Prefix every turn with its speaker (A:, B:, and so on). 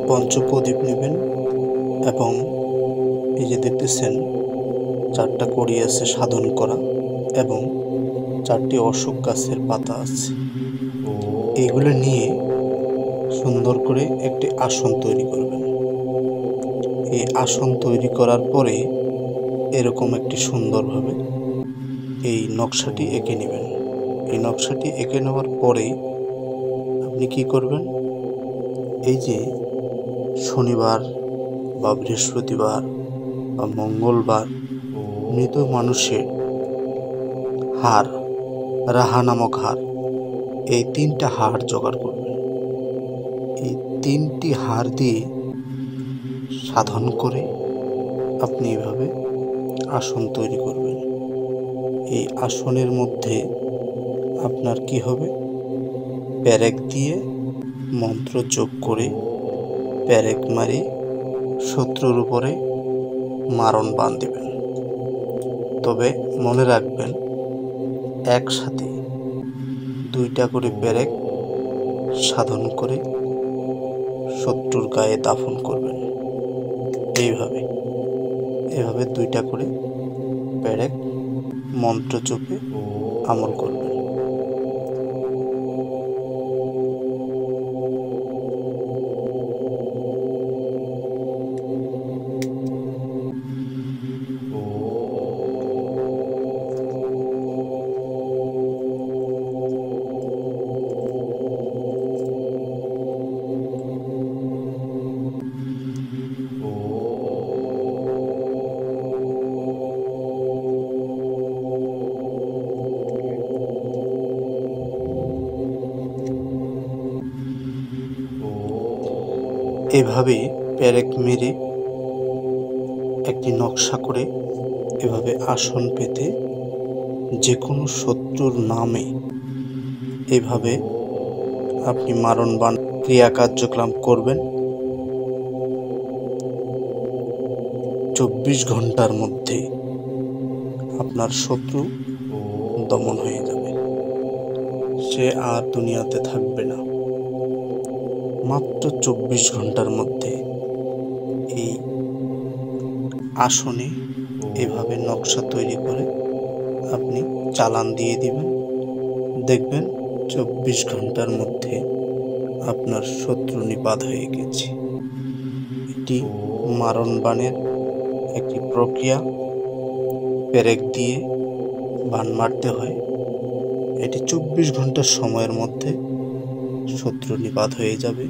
A: পঞ্চপ্রদীপ নেবেন এবং এই যে দেখতেছেন 4টা কড়ি আছে সাধন করা এবং 4টি অশোক গাছের পাতা আছে। এগুলো নিয়ে সুন্দর করে একটি আসন তৈরি করবেন। এই আসন তৈরি করার পরে এরকম একটি সুন্দরভাবে এই নকশাটি এঁকে নেবেন। এই নকশাটি এঁকে নেওয়ার পরে আপনি কি করবেন, এই যে শনিবার বা বৃহস্পতিবার বা মঙ্গলবার মৃত মানুষের হাড়, রাহা নামক হাড়, এই 3টা হাড় জোগাড় করবেন। এই 3টি হাড় দিয়ে সাধন করে আপনি এভাবে আসন তৈরি করবেন। এই আসনের মধ্যে আপনার কি হবে, প্যারেক দিয়ে মন্ত্র যোগ করে প্যারেক মারি শত্রুর উপরে মারণ বান দেবেন। তবে মনে রাখবেন, একসাথে 2টা করে প্যারেক সাধন করে শত্রুর গায়ে দাফন করবেন। এইভাবে 2টা করে প্যারেক মন্ত্র জপে আমল করবেন। এভাবে প্যারেক মেরে একটি নকশা করে এভাবে আসন পেতে যে কোনো শত্রুর নামে এভাবে আপনি মারণ বান ক্রিয়া কার্যক্রম করবেন। 24 ঘন্টার মধ্যে আপনার শত্রু দমন হয়ে যাবে, সে আর দুনিয়াতে থাকবে না। মাত্র 24 ঘন্টার মধ্যে এই আসনে এভাবে নকশা তৈরি করে আপনি চালান দিয়ে দিবেন। দেখবেন 24 ঘন্টার মধ্যে আপনার শত্রু নিপাত হয়ে গেছে। এটি মারণ বানের একটি প্রক্রিয়া। পেরেক দিয়ে বান মারতে হয়। এটি 24 ঘন্টার সময়ের মধ্যে শত্রু নিপাত হয়ে যাবে।